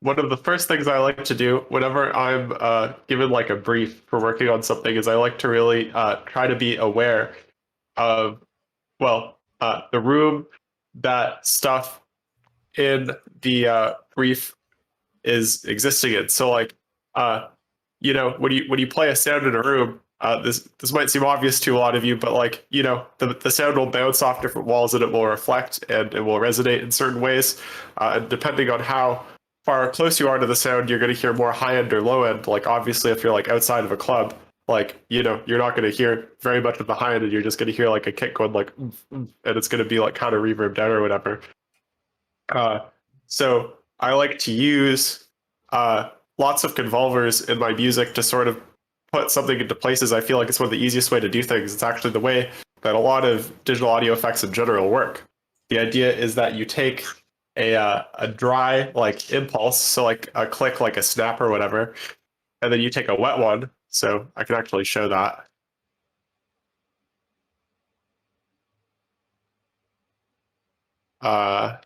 one of the first things I like to do whenever I'm given like a brief for working on something is I like to really try to be aware of, well, the room that stuff in the brief is existing in. So like, when you play a sound in a room, this might seem obvious to a lot of you, but like, the sound will bounce off different walls and it will reflect and it will resonate in certain ways. And depending on how far close you are to the sound, you're going to hear more high end or low end. Like obviously, if you're like outside of a club, like you're not going to hear very much of the high end, and you're just going to hear like a kick going like, oomph, oomph, and it's going to be like kind of reverbed out or whatever. Uh, so I like to use lots of convolvers in my music to sort of put something into places. I feel like it's one of the easiest way to do things. It's actually the way that a lot of digital audio effects in general work. The idea is that you take a dry like impulse, so like a click, like a snap or whatever, and then you take a wet one. So I can actually show that. Uh,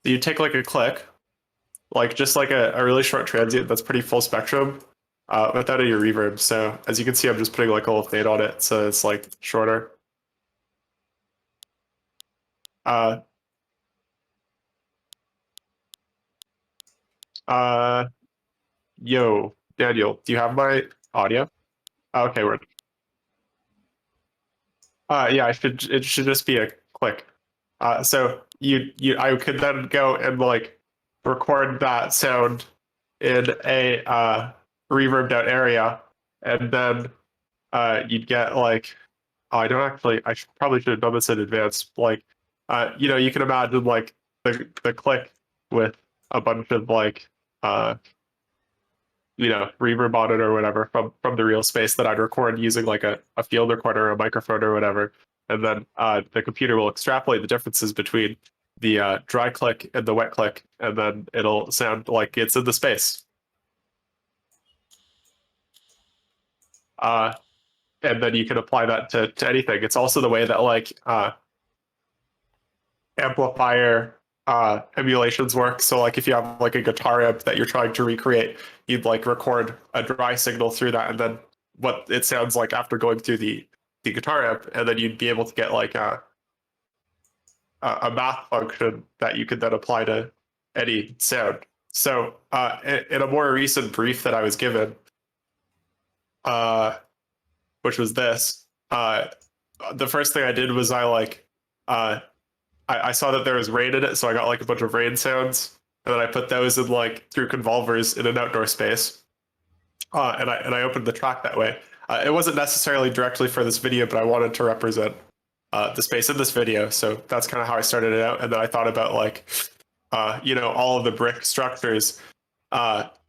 you take like a click, like just like a really short transient that's pretty full spectrum, without any reverb. So as you can see, I'm just putting like a little fade on it, so it's like shorter. Uh, uh, Yo, Daniel, do you have my audio? Okay, we're. Yeah, it should just be a click. So I could then go and like record that sound in a reverbed out area, and then you'd get like, oh, I don't actually, probably should have done this in advance. Like, you can imagine like the click with a bunch of like reverb on it or whatever from the real space that I'd record using like a field recorder or a microphone or whatever. And then the computer will extrapolate the differences between the dry click and the wet click, and then it'll sound like it's in the space. Uh, and then you can apply that to anything. It's also the way that like amplifier emulations work. So like if you have like a guitar amp that you're trying to recreate, you'd like record a dry signal through that, and then what it sounds like after going through the guitar amp, and then you'd be able to get like a math function that you could then apply to any sound. So in a more recent brief that I was given, which was this, the first thing I did was I saw that there was rain in it, so I got like a bunch of rain sounds, and then I put those in like through convolvers in an outdoor space, and I opened the track that way. It wasn't necessarily directly for this video, but I wanted to represent the space in this video, so that's kind of how I started it out. And then I thought about like, all of the brick structures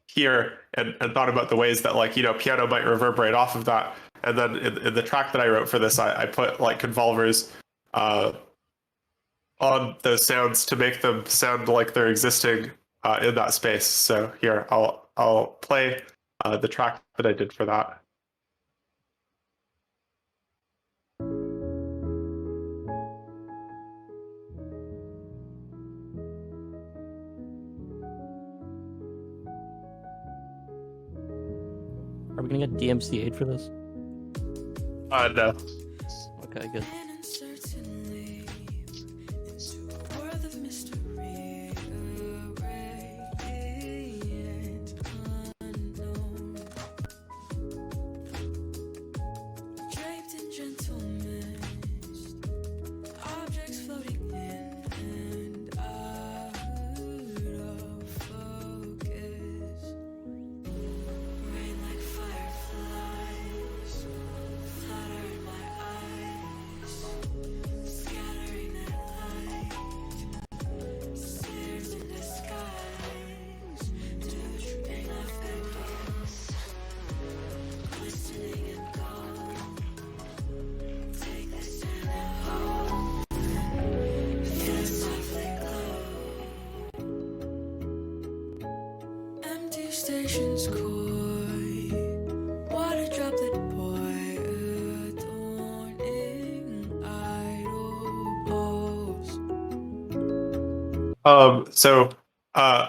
here, and thought about the ways that like piano might reverberate off of that. And then in the track that I wrote for this, I put like convolvers on those sounds to make them sound like they're existing in that space. So here, I'll play the track that I did for that. Are we gonna get DMCA'd for this? No. Okay, good.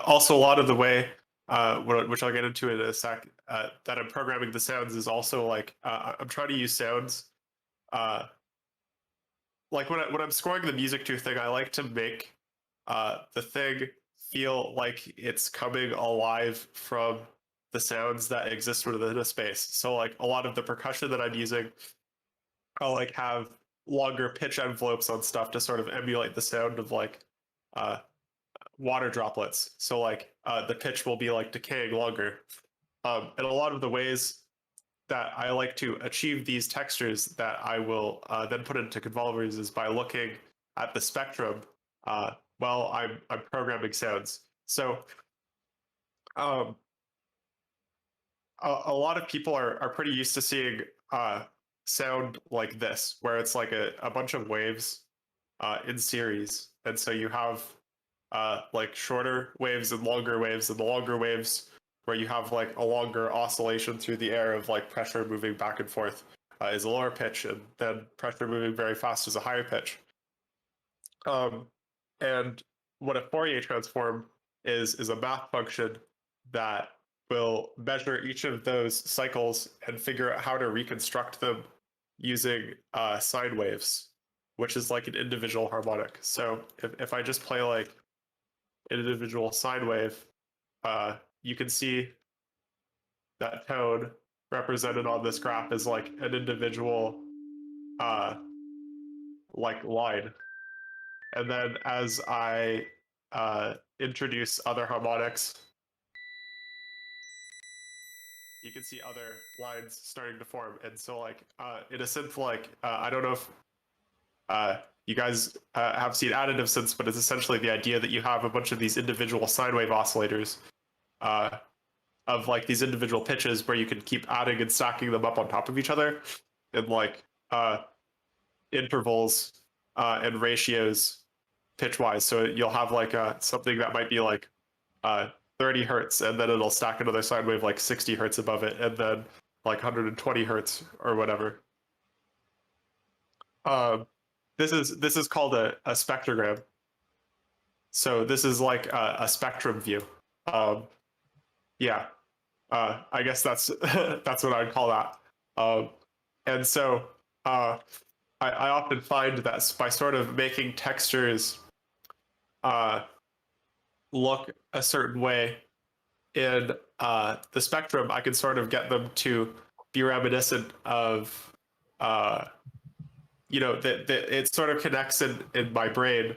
Also a lot of the way, which I'll get into in a sec, that I'm programming the sounds is also like I'm trying to use sounds. Like when I'm scoring the music to a thing, I like to make the thing feel like it's coming alive from the sounds that exist within a space. So like a lot of the percussion that I'm using, I'll like have longer pitch envelopes on stuff to sort of emulate the sound of like uh, water droplets. So like the pitch will be like decaying longer. And a lot of the ways that I like to achieve these textures that I will then put into convolvers is by looking at the spectrum while I'm programming sounds. So um, a lot of people are pretty used to seeing sound like this, where it's like a bunch of waves in series, and so you have like shorter waves and the longer waves where you have like a longer oscillation through the air of like pressure moving back and forth is a lower pitch, and then pressure moving very fast is a higher pitch. And what a Fourier transform is a math function that will measure each of those cycles and figure out how to reconstruct them using sine waves, which is like an individual harmonic. So if I just play like an individual sine wave, you can see that tone represented on this graph is like an individual uh, like line. And then as I introduce other harmonics, you can see other lines starting to form. And so like in a synth, like I don't know if you guys have seen additive synths, but it's essentially the idea that you have a bunch of these individual sine wave oscillators uh, of like these individual pitches where you can keep adding and stacking them up on top of each other in like intervals and ratios pitch-wise. So you'll have like something that might be like 30 hertz, and then it'll stack another sine wave like 60 hertz above it, and then like 120 hertz or whatever. This is called a spectrogram. So this is like a spectrum view. Yeah, I guess that's that's what I'd call that. And so I often find that by sort of making textures uh, look a certain way in the spectrum, I can sort of get them to be reminiscent of, that it sort of connects in my brain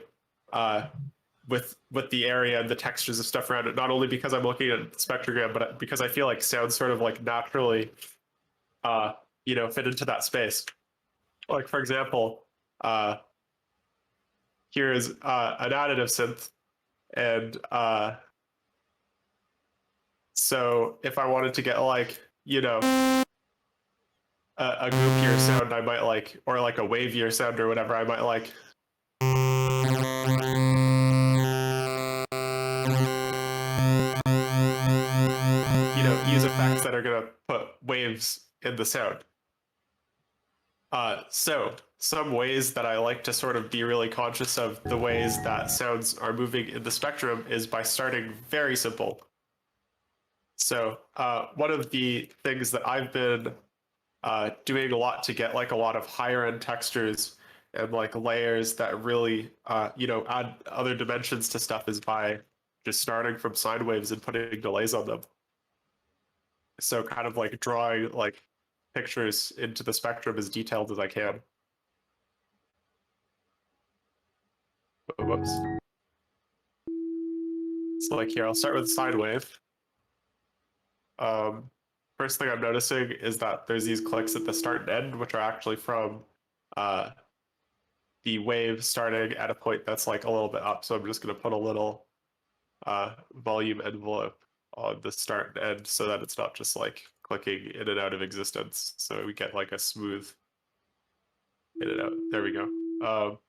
with the area and the textures of stuff around it. Not only because I'm looking at the spectrogram, but because I feel like sounds sort of like naturally, fit into that space. Like for example, here is an additive synth, and so if I wanted to get like, a goopier sound, I might like, or like a wavier sound or whatever, I might like, use effects that are gonna put waves in the sound. So some ways that I like to sort of be really conscious of the ways that sounds are moving in the spectrum is by starting very simple. So one of the things that I've been doing a lot to get like a lot of higher end textures and like layers that really add other dimensions to stuff is by just starting from sine waves and putting delays on them. So kind of like drawing like pictures into the spectrum as detailed as I can. Oh, whoops. So like here, I'll start with sine wave. First thing I'm noticing is that there's these clicks at the start and end, which are actually from the wave starting at a point that's like a little bit up. So I'm just going to put a little volume envelope on the start and end so that it's not just like clicking in and out of existence. So we get like a smooth in and out. There we go.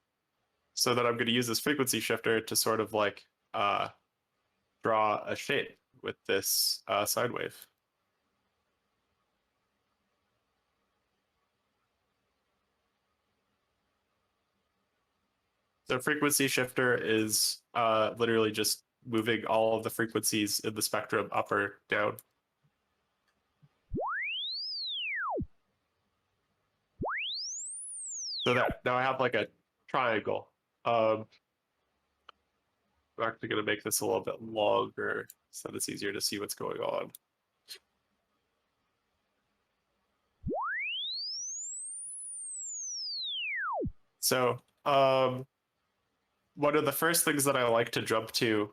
So then I'm going to use this frequency shifter to sort of like draw a shape with this sine wave. So frequency shifter is literally just moving all of the frequencies in the spectrum up or down. So that now I have like a triangle. I'm actually going to make this a little bit longer so that it's easier to see what's going on. So one of the first things that I like to jump to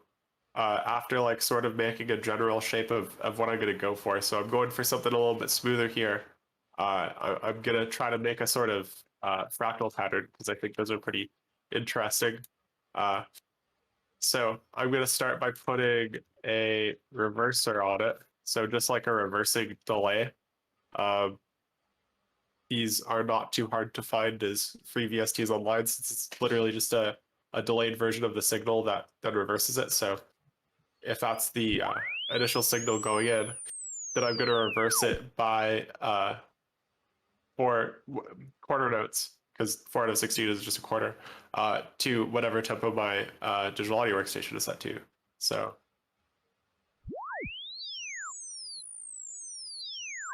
after like sort of making a general shape of what I'm going to go for. So I'm going for something a little bit smoother here. I'm going to try to make a sort of fractal pattern because I think those are pretty interesting. So I'm going to start by putting a reverser on it. So just like a reversing delay. These are not too hard to find as free VSTs online since it's literally just a delayed version of the signal that then reverses it. So if that's the initial signal going in, then I'm going to reverse it by 4 quarter notes, because 4 out of 16 is just a quarter, to whatever tempo my digital audio workstation is set to. So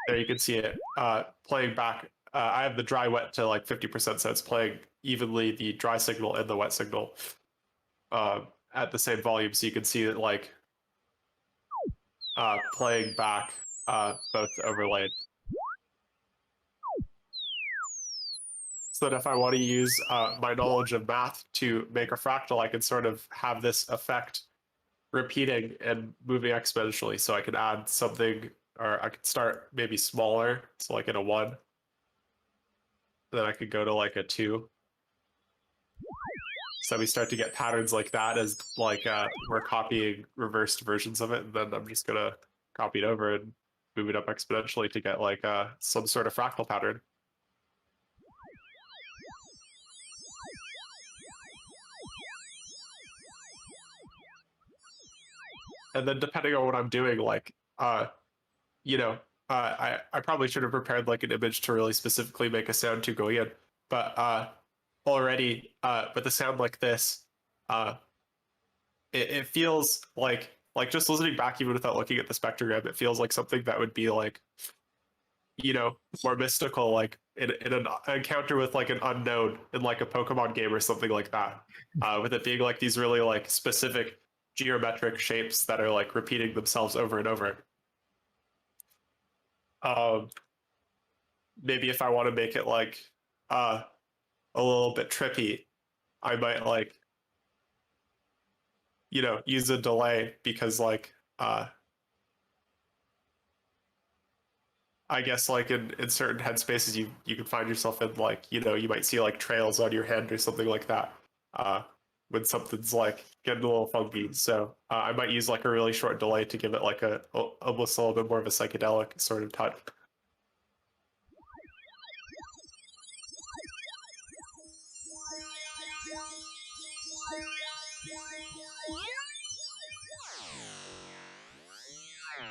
there you can see it playing back. I have the dry wet to like 50%, so it's playing evenly the dry signal and the wet signal at the same volume. So you can see it like playing back both overlaid. So that if I want to use my knowledge of math to make a fractal, I can sort of have this effect repeating and moving exponentially. So I could add something, or I could start maybe smaller, so like in a 1. Then I could go to like a 2. So we start to get patterns like that as like we're copying reversed versions of it, and then I'm just gonna copy it over and move it up exponentially to get like some sort of fractal pattern. And then depending on what I'm doing, like you know, I probably should have prepared like an image to really specifically make a sound to go in, but already with a sound like this, it feels like just listening back even without looking at the spectrogram, it feels like something that would be like, you know, more mystical, like in an encounter with like an unknown in like a Pokemon game or something like that, with it being like these really like specific geometric shapes that are like repeating themselves over and over. Maybe if I want to make it like a little bit trippy, I might like, you know, use a delay because like I guess like in certain headspaces you can find yourself in, like, you know, you might see like trails on your hand or something like that when something's like getting a little funky. So I might use like a really short delay to give it like a almost a little bit more of a psychedelic sort of touch.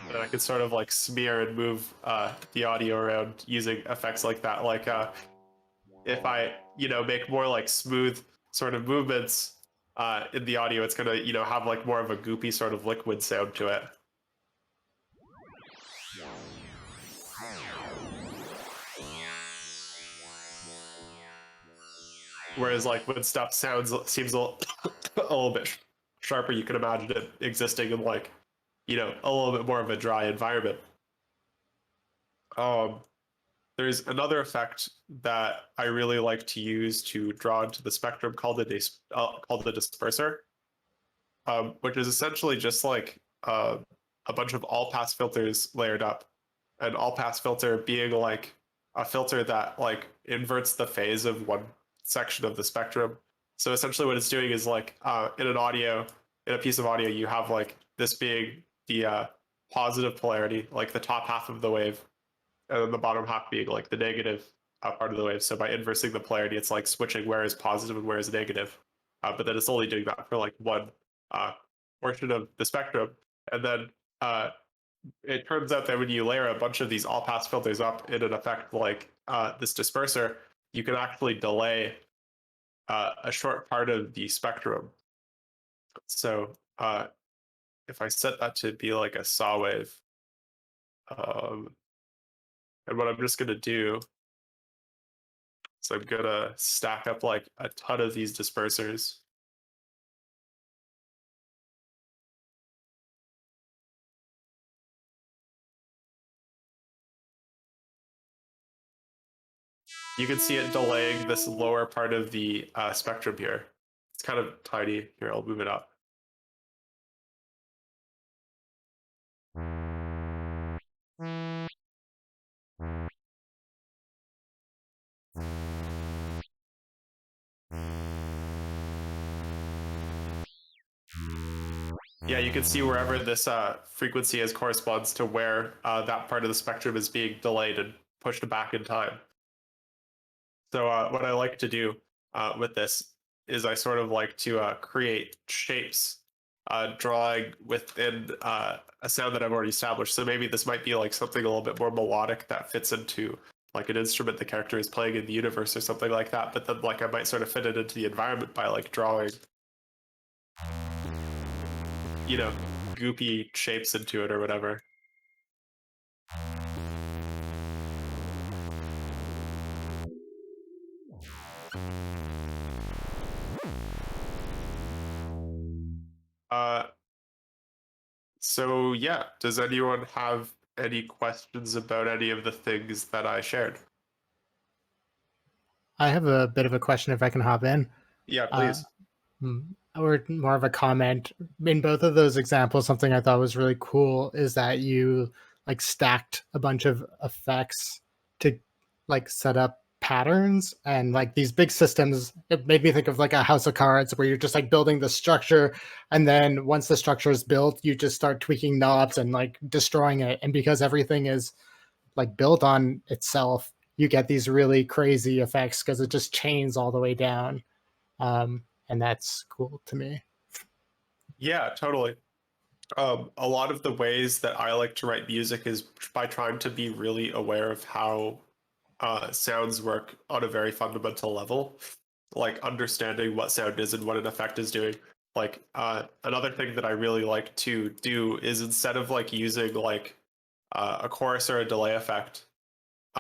And I could sort of like smear and move the audio around using effects like that. Like if I, you know, make more like smooth sort of movements in the audio, it's gonna, you know, have like more of a goopy sort of liquid sound to it. Whereas like when stuff seems a little bit sharper, you can imagine it existing in like, you know, a little bit more of a dry environment. There's another effect that I really like to use to draw into the spectrum called the disperser, which is essentially just like a bunch of all-pass filters layered up. An all-pass filter being like a filter that like inverts the phase of one section of the spectrum. So essentially what it's doing is like in a piece of audio, you have like this being the positive polarity, like the top half of the wave, and then the bottom half being like the negative part of the wave. So by inversing the polarity, it's like switching where is positive and where is negative. But then it's only doing that for like one portion of the spectrum. And then it turns out that when you layer a bunch of these all pass filters up in an effect like this disperser, you can actually delay a short part of the spectrum. So if I set that to be like a saw wave, and what I'm just gonna do is I'm gonna stack up like a ton of these dispersers. You can see it delaying this lower part of the spectrum here. It's kind of tiny. Here, I'll move it up. Yeah, you can see wherever this frequency is corresponds to where that part of the spectrum is being delayed and pushed back in time. So what I like to do with this is I sort of like to create shapes, drawing within a sound that I've already established. So maybe this might be like something a little bit more melodic that fits into like an instrument the character is playing in the universe or something like that. But then like I might sort of fit it into the environment by like drawing, you know, goopy shapes into it or whatever. So yeah, does anyone have any questions about any of the things that I shared? I have a bit of a question if I can hop in. Yeah, please. Or more of a comment. In both of those examples, something I thought was really cool is that you like stacked a bunch of effects to like set up patterns and like these big systems. It made me think of like a house of cards where you're just like building the structure, and then once the structure is built, you just start tweaking knobs and like destroying it. And because everything is like built on itself, you get these really crazy effects because it just chains all the way down. And that's cool to me. Yeah, totally. A lot of the ways that I like to write music is by trying to be really aware of how sounds work on a very fundamental level, like understanding what sound is and what an effect is doing. Like another thing that I really like to do is instead of like using like a chorus or a delay effect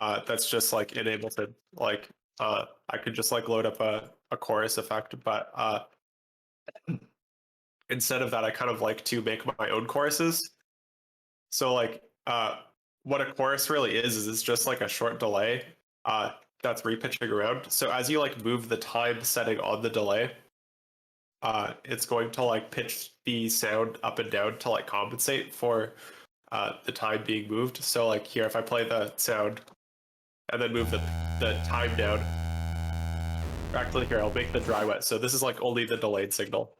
that's just like in Ableton, like I could just like load up a chorus effect, but instead of that, I kind of like to make my own choruses. So like what a chorus really is it's just like a short delay that's repitching around. So as you like move the time setting on the delay, it's going to like pitch the sound up and down to like compensate for the time being moved. So like here, if I play the sound and then move the time down, actually here, I'll make the dry wet. So this is like only the delayed signal.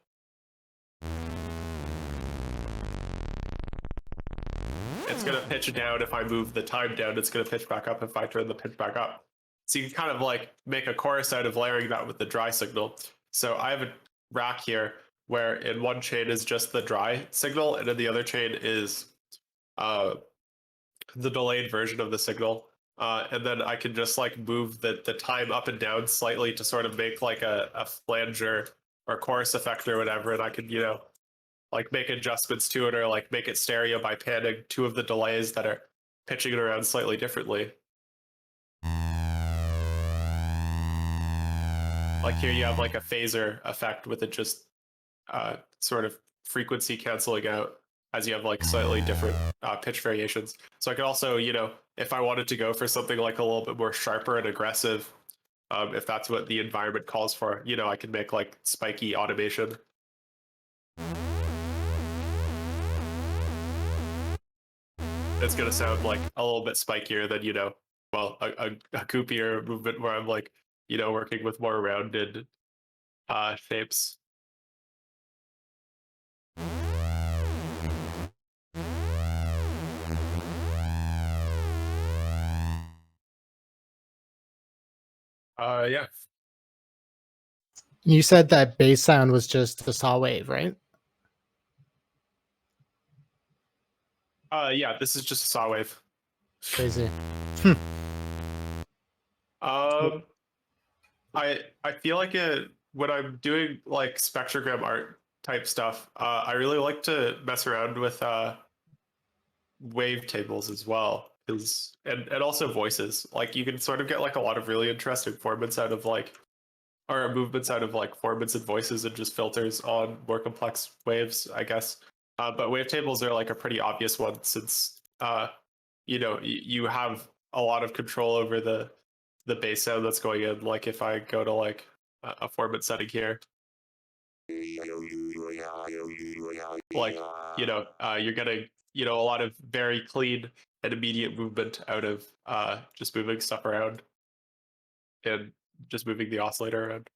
It's going to pitch down if I move the time down. It's going to pitch back up if I turn the pitch back up. So you can kind of like make a chorus out of layering that with the dry signal. So I have a rack here where in one chain is just the dry signal, and in the other chain is the delayed version of the signal. And then I can just like move the time up and down slightly to sort of make like a flanger or chorus effect or whatever. And I can, you know, like make adjustments to it or like make it stereo by panning two of the delays that are pitching it around slightly differently. Like here you have like a phaser effect with it just sort of frequency canceling out as you have like slightly different pitch variations. So I could also, you know, if I wanted to go for something like a little bit more sharper and aggressive, if that's what the environment calls for, you know, I can make like spiky automation. It's going to sound like a little bit spikier than, you know, well, a goopier movement where I'm like, you know, working with more rounded shapes. Yeah. You said that bass sound was just the saw wave, right? Yeah, this is just a saw wave. Crazy. I feel like it when I'm doing like spectrogram art type stuff, I really like to mess around with wave tables as well, because and also voices. Like you can sort of get like a lot of really interesting formats out of like or movements out of like formats and voices and just filters on more complex waves, I guess. But wavetables are like a pretty obvious one since you have a lot of control over the bass sound that's going in. Like if I go to like a format setting here, like you're getting a lot of very clean and immediate movement out of just moving stuff around and just moving the oscillator around.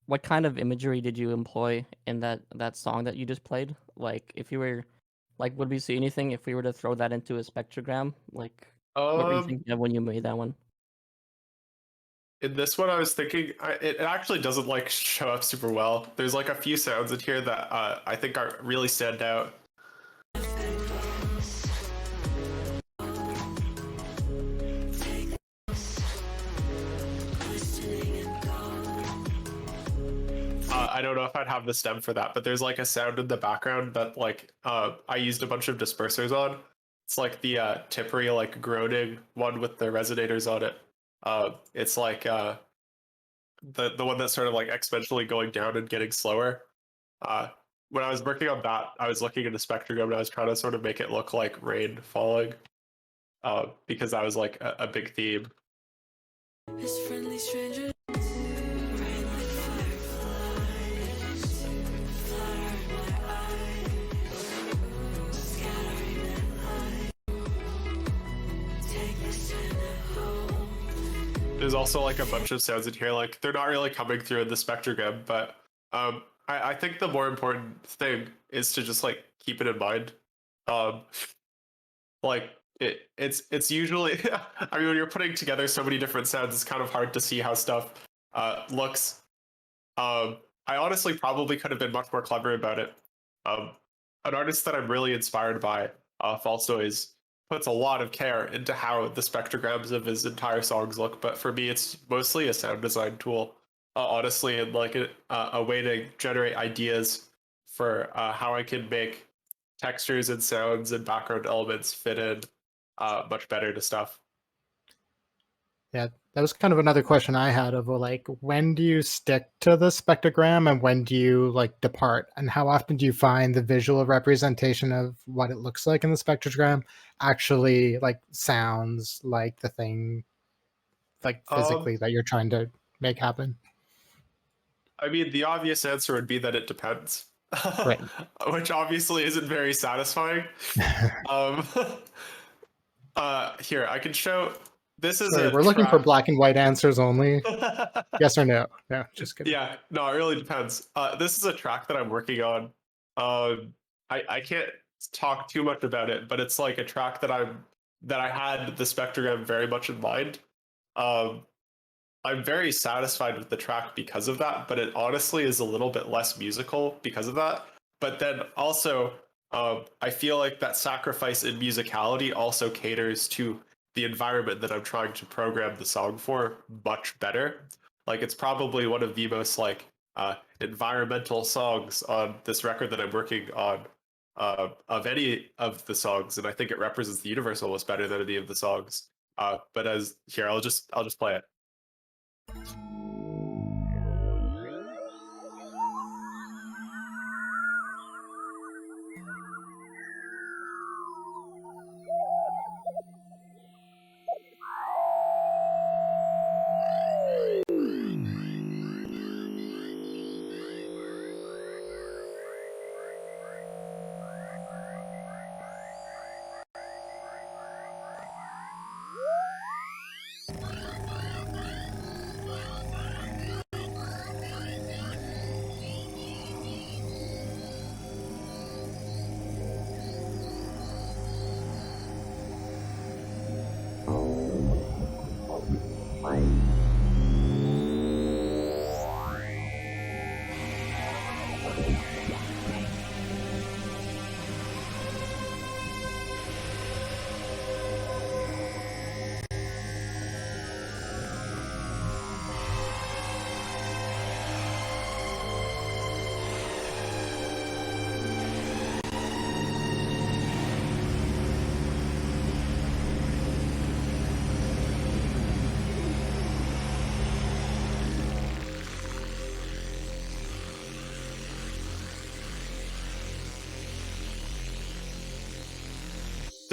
What kind of imagery did you employ in that song that you just played? Like, if you were, like, would we see anything if we were to throw that into a spectrogram? Like, what were you thinking of when you made that one? In this one, I was thinking it actually doesn't like show up super well. There's like a few sounds in here that I think are really stand out. I don't know if I'd have the stem for that, but there's like a sound in the background that like I used a bunch of dispersers on. It's like the tippery like groaning one with the resonators on it. It's like the one that's sort of like exponentially going down and getting slower. When I was working on that, I was looking at the spectrogram and I was trying to sort of make it look like rain falling, because that was like a big theme. His friendly stranger. There's also like a bunch of sounds in here, like they're not really coming through in the spectrogram, but I think the more important thing is to just like keep it in mind. Like it's usually I mean when you're putting together so many different sounds, it's kind of hard to see how stuff looks. I honestly probably could have been much more clever about it. An artist that I'm really inspired by, False Noise, puts a lot of care into how the spectrograms of his entire songs look, but for me it's mostly a sound design tool, honestly, and like a way to generate ideas for how I can make textures and sounds and background elements fit in much better to stuff. Yeah, that was kind of another question I had of like, when do you stick to the spectrogram and when do you like depart? And how often do you find the visual representation of what it looks like in the spectrogram actually like sounds like the thing like physically that you're trying to make happen? I mean, the obvious answer would be that it depends, Right. which obviously isn't very satisfying. um, Here, I can show. This is Sorry, a we're looking for track. black and white answers only. Yes or no? No, just kidding. Yeah, no, it really depends. This is a track that I'm working on. I can't talk too much about it, but it's like a track that I had the spectrogram very much in mind. Um, I'm very satisfied with the track because of that, but it honestly is a little bit less musical because of that. But then also, I feel like that sacrifice in musicality also caters to the environment that I'm trying to program the song for much better. Like it's probably one of the most like environmental songs on this record that I'm working on, of any of the songs, and I think it represents the universe almost better than any of the songs. But as here, I'll just play it.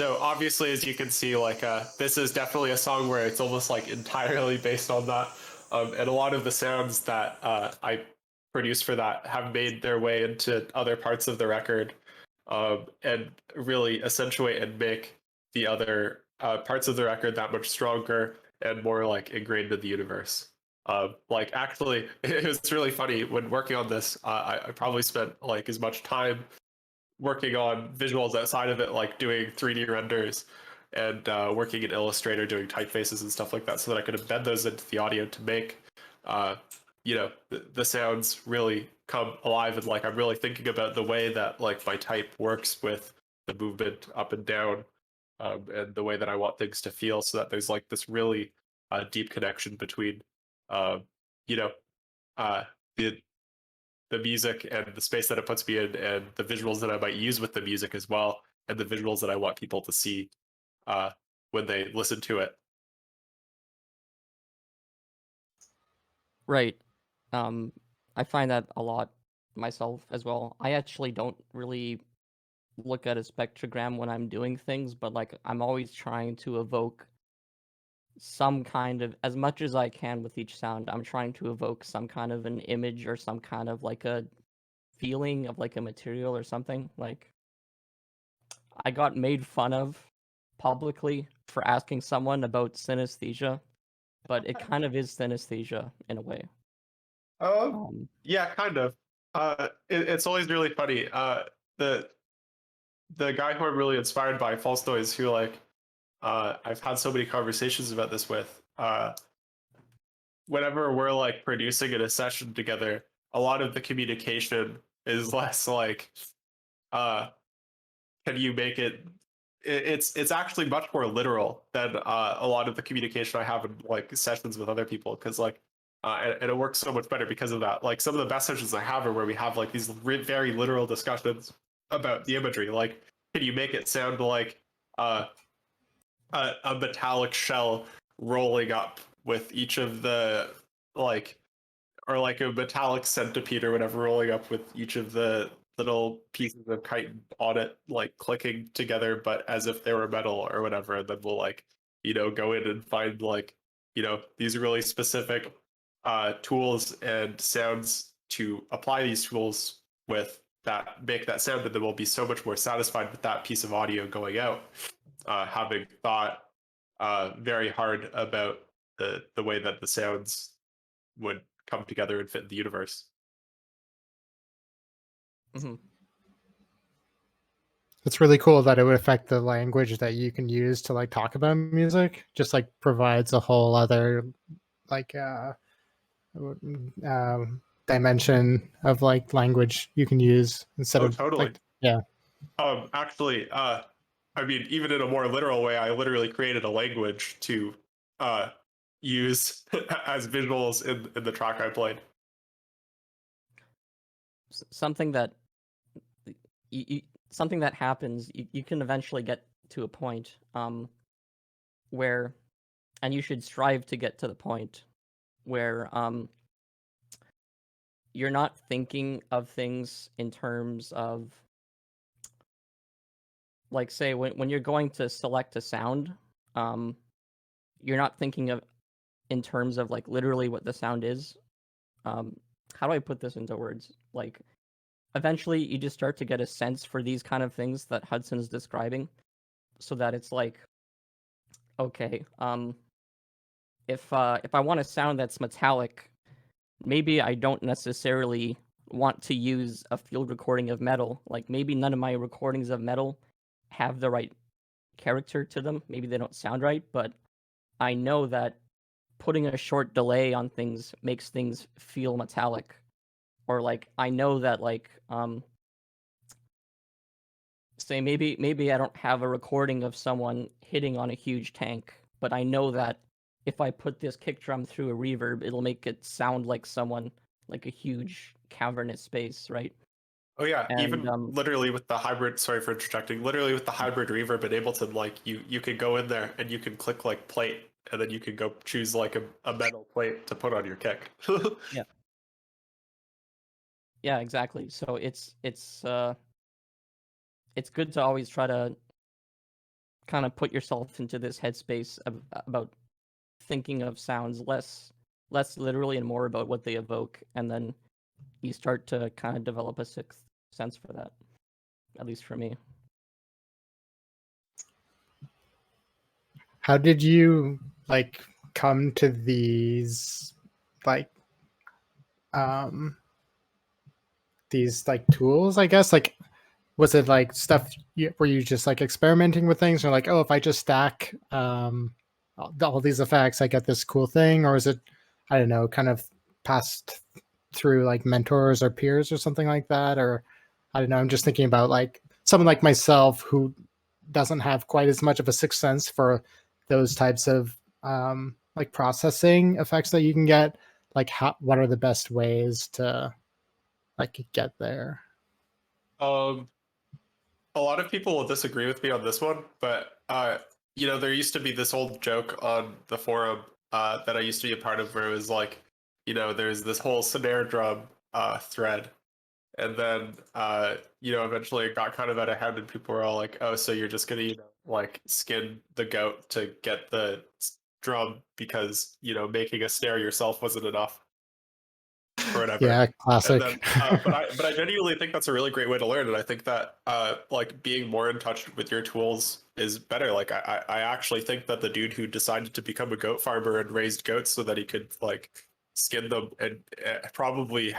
So obviously, as you can see, like this is definitely a song where it's almost like entirely based on that, and a lot of the sounds that I produced for that have made their way into other parts of the record, and really accentuate and make the other parts of the record that much stronger and more like ingrained in the universe. Like actually, it was really funny when working on this. I probably spent like as much time working on visuals outside of it, like doing 3D renders and working in Illustrator, doing typefaces and stuff like that, so that I could embed those into the audio to make, the sounds really come alive. And like I'm really thinking about the way that like my type works with the movement up and down, and the way that I want things to feel, so that there's like this really deep connection between, uh, you know, the music and the space that it puts me in, and the visuals that I might use with the music as well, and the visuals that I want people to see when they listen to it. Right. I find that a lot myself as well. I actually don't really look at a spectrogram when I'm doing things, but like I'm always trying to evoke some kind of, as much as I can with each sound, I'm trying to evoke some kind of an image or some kind of like a feeling of like a material or something. Like I got made fun of publicly for asking someone about synesthesia, but it kind of is synesthesia in a way. Yeah, kind of. It's always really funny. The guy who I'm really inspired by, False Noise, who like I've had so many conversations about this with. Whenever we're like producing in a session together, a lot of the communication is less like, can you make it? It's actually much more literal than a lot of the communication I have in like sessions with other people, because like and it works so much better because of that. Like some of the best sessions I have are where we have like these very literal discussions about the imagery. Like, can you make it sound like uh, a metallic shell rolling up with each of the like, or like a metallic centipede or whatever rolling up with each of the little pieces of chitin on it, like clicking together, but as if they were metal or whatever. And then we'll like, go in and find like, these really specific tools and sounds to apply these tools with that make that sound, and then we'll be so much more satisfied with that piece of audio going out, having thought very hard about the way that the sounds would come together and fit in the universe. Mm-hmm. It's really cool that it would affect the language that you can use to like talk about music. Just like provides a whole other like dimension of like language you can use instead of totally. like, yeah. Actually, I mean, even in a more literal way, I literally created a language to use as visuals in the track I played. Something that something that happens, you can eventually get to a point where, and you should strive to get to the point where you're not thinking of things in terms of, like, say when you're going to select a sound, you're not thinking of in terms of like literally what the sound is. How do I put this into words? Like, eventually you just start to get a sense for these kind of things that Hudson's describing, so that it's like, okay, if I want a sound that's metallic, maybe I don't necessarily want to use a field recording of metal. Like maybe none of my recordings of metal have the right character to them. Maybe they don't sound right, but I know that putting a short delay on things makes things feel metallic. Or like I know that like say maybe I don't have a recording of someone hitting on a huge tank, but I know that if I put this kick drum through a reverb, it'll make it sound like someone, like a huge cavernous space, right? Oh yeah, And even literally with the hybrid. Sorry for interjecting. Literally with the hybrid reverb in Ableton, like you could go in there and you can click like plate, and then you can go choose like a metal plate to put on your kick. Yeah. Yeah, exactly. So it's good to always try to kind of put yourself into this headspace about thinking of sounds less literally and more about what they evoke, and then you start to kind of develop a sixth sense for that, at least for me. How did you like come to these like tools, I guess? Like, was it like stuff were you just like experimenting with things, or like, oh, if I just stack all these effects, I get this cool thing? Or is it, I don't know, kind of passed through like mentors or peers or something like that? Or I don't know, I'm just thinking about like someone like myself who doesn't have quite as much of a sixth sense for those types of like processing effects that you can get. Like, what are the best ways to like get there? A lot of people will disagree with me on this one, but there used to be this old joke on the forum that I used to be a part of, where it was like, there's this whole snare drum thread, and then eventually it got kind of out of hand, and people were all like, "Oh, so you're just gonna like skin the goat to get the drum because making a snare yourself wasn't enough." Or whatever. Yeah, classic. And then, but I genuinely think that's a really great way to learn, and I think that like being more in touch with your tools is better. Like I actually think that the dude who decided to become a goat farmer and raised goats so that he could like skin them and probably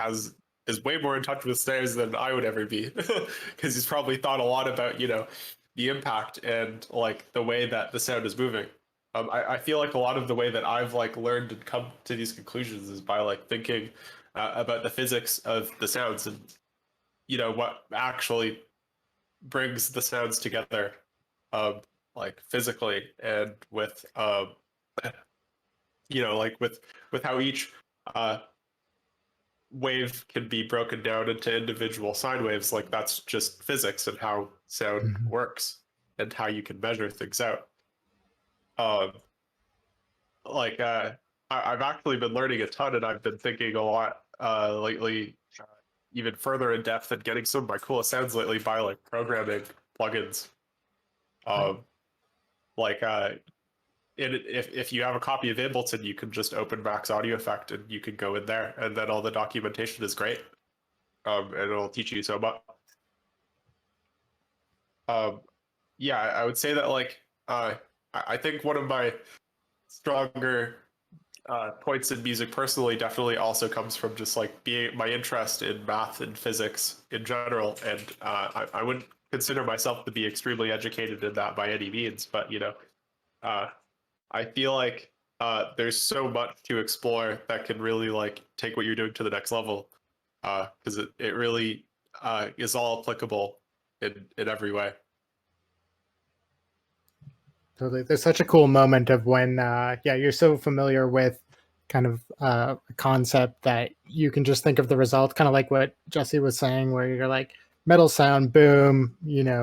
is way more in touch with snares than I would ever be, because he's probably thought a lot about the impact and like the way that the sound is moving. I feel like a lot of the way that I've like learned and come to these conclusions is by like thinking about the physics of the sounds and what actually brings the sounds together, like physically, and with like with how each wave can be broken down into individual sine waves. Like that's just physics and how sound works and how you can measure things out. Like I've actually been learning a ton, and I've been thinking a lot lately, even further in depth, and getting some of my coolest sounds lately by like programming plugins. Like if you have a copy of Ableton, you can just open Max Audio Effect and you can go in there, and then all the documentation is great, and it'll teach you so much. Yeah, I would say that like I think one of my stronger points in music personally definitely also comes from just like being my interest in math and physics in general, and I wouldn't consider myself to be extremely educated in that by any means, but I feel like there's so much to explore that can really like take what you're doing to the next level, because it really is all applicable in every way. Totally. There's such a cool moment of when you're so familiar with kind of a concept that you can just think of the result, kind of like what Jesse was saying, where you're like, metal sound, boom,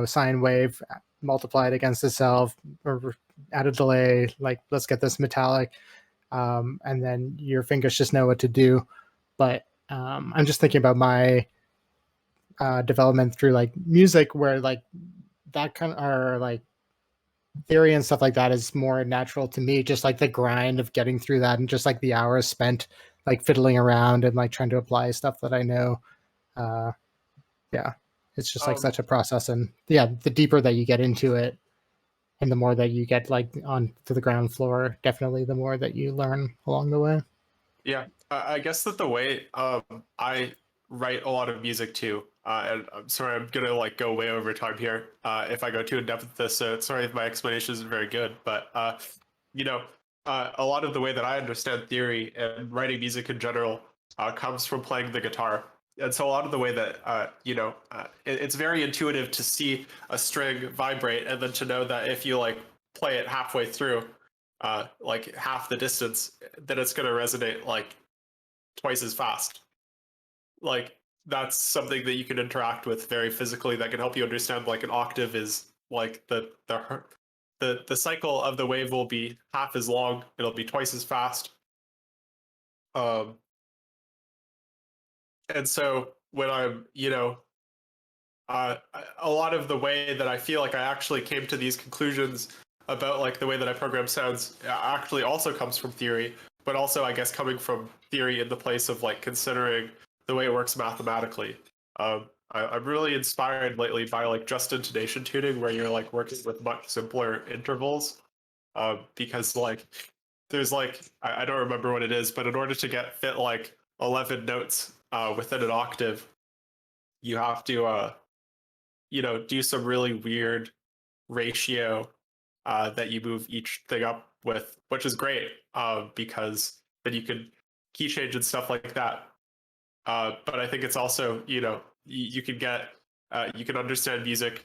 sine wave multiplied against itself or add a delay, like let's get this metallic, and then your fingers just know what to do. But I'm just thinking about my development through like music, where like that kind of, or like theory and stuff like that, is more natural to me, just like the grind of getting through that and just like the hours spent like fiddling around and like trying to apply stuff that I know. Yeah, it's just like such a process, and the deeper that you get into it and the more that you get like on to the ground floor, definitely the more that you learn along the way. Yeah, I guess that the way I write a lot of music too, and I'm sorry, I'm gonna like go way over time here if I go too in depth with this. So sorry if my explanation isn't very good, but a lot of the way that I understand theory and writing music in general comes from playing the guitar. And so a lot of the way that it's very intuitive to see a string vibrate, and then to know that if you like play it halfway through, like half the distance, then it's going to resonate like twice as fast. Like that's something that you can interact with very physically that can help you understand like an octave is like the cycle of the wave will be half as long, it'll be twice as fast. And so when I'm a lot of the way that I feel like I actually came to these conclusions about like the way that I program sounds actually also comes from theory, but also I guess coming from theory in the place of like considering the way it works mathematically. I'm really inspired lately by like just intonation tuning, where you're like working with much simpler intervals, because like there's like I don't remember what it is, but in order to get fit like 11 notes within an octave, you have to do some really weird ratio that you move each thing up with, which is great because then you can key change and stuff like that. But I think it's also, you can get, you can understand music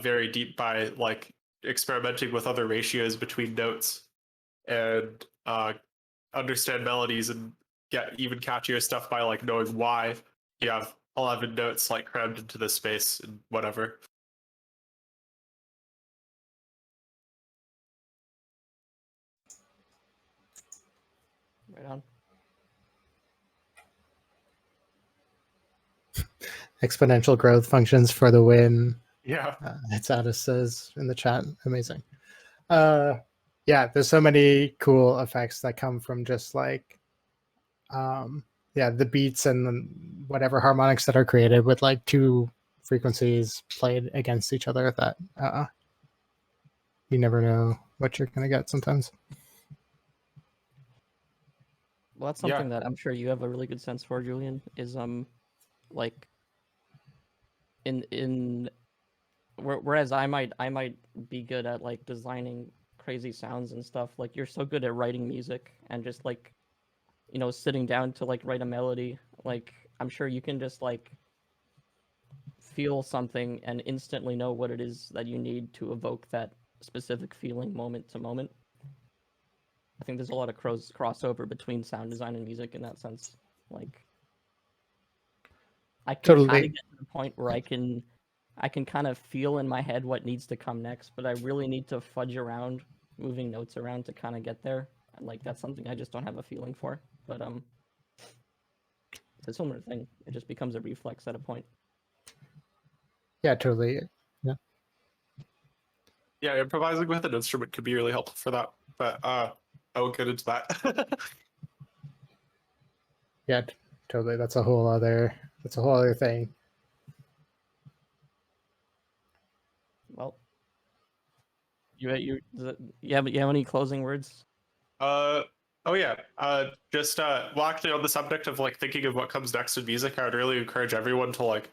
very deep by like experimenting with other ratios between notes and understand melodies and get even catchier stuff by like knowing why you have 11 notes like crammed into this space and whatever. Right on. Exponential growth functions for the win. Yeah. Hitsatus says in the chat. Amazing. Yeah, there's so many cool effects that come from just like the beats and whatever harmonics that are created with like two frequencies played against each other that you never know what you're gonna get sometimes. Well, that's something that I'm sure you have a really good sense for, Julian, is like in whereas I might be good at like designing crazy sounds and stuff, like you're so good at writing music and just like sitting down to like write a melody. Like I'm sure you can just like feel something and instantly know what it is that you need to evoke that specific feeling moment to moment. I think there's a lot of crossover between sound design and music in that sense. Like I can kind of get to the point where I can kind of feel in my head what needs to come next, but I really need to fudge around, moving notes around to kind of get there. Like that's something I just don't have a feeling for. But it's a similar thing. It just becomes a reflex at a point. Yeah, totally. Yeah, improvising with an instrument could be really helpful for that. But I won't get into that. Yeah, totally. That's a whole other thing. Well, you have any closing words? Oh yeah. Just well, actually, on the subject of like thinking of what comes next in music, I would really encourage everyone to like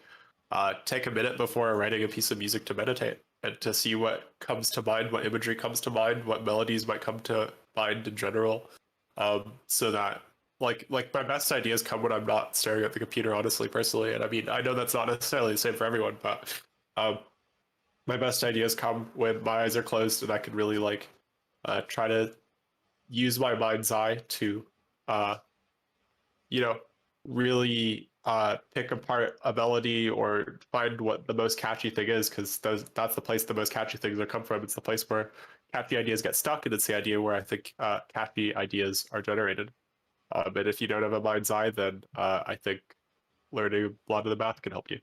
take a minute before writing a piece of music to meditate and to see what comes to mind, what imagery comes to mind, what melodies might come to mind in general. So that like my best ideas come when I'm not staring at the computer, honestly, personally. And I mean, I know that's not necessarily the same for everyone, but my best ideas come when my eyes are closed and I can really like try to use my mind's eye to really pick apart a melody or find what the most catchy thing is, because that's the place the most catchy things will come from. It's the place where catchy ideas get stuck, and it's the idea where I think catchy ideas are generated. But if you don't have a mind's eye, then I think learning a lot of the math can help you.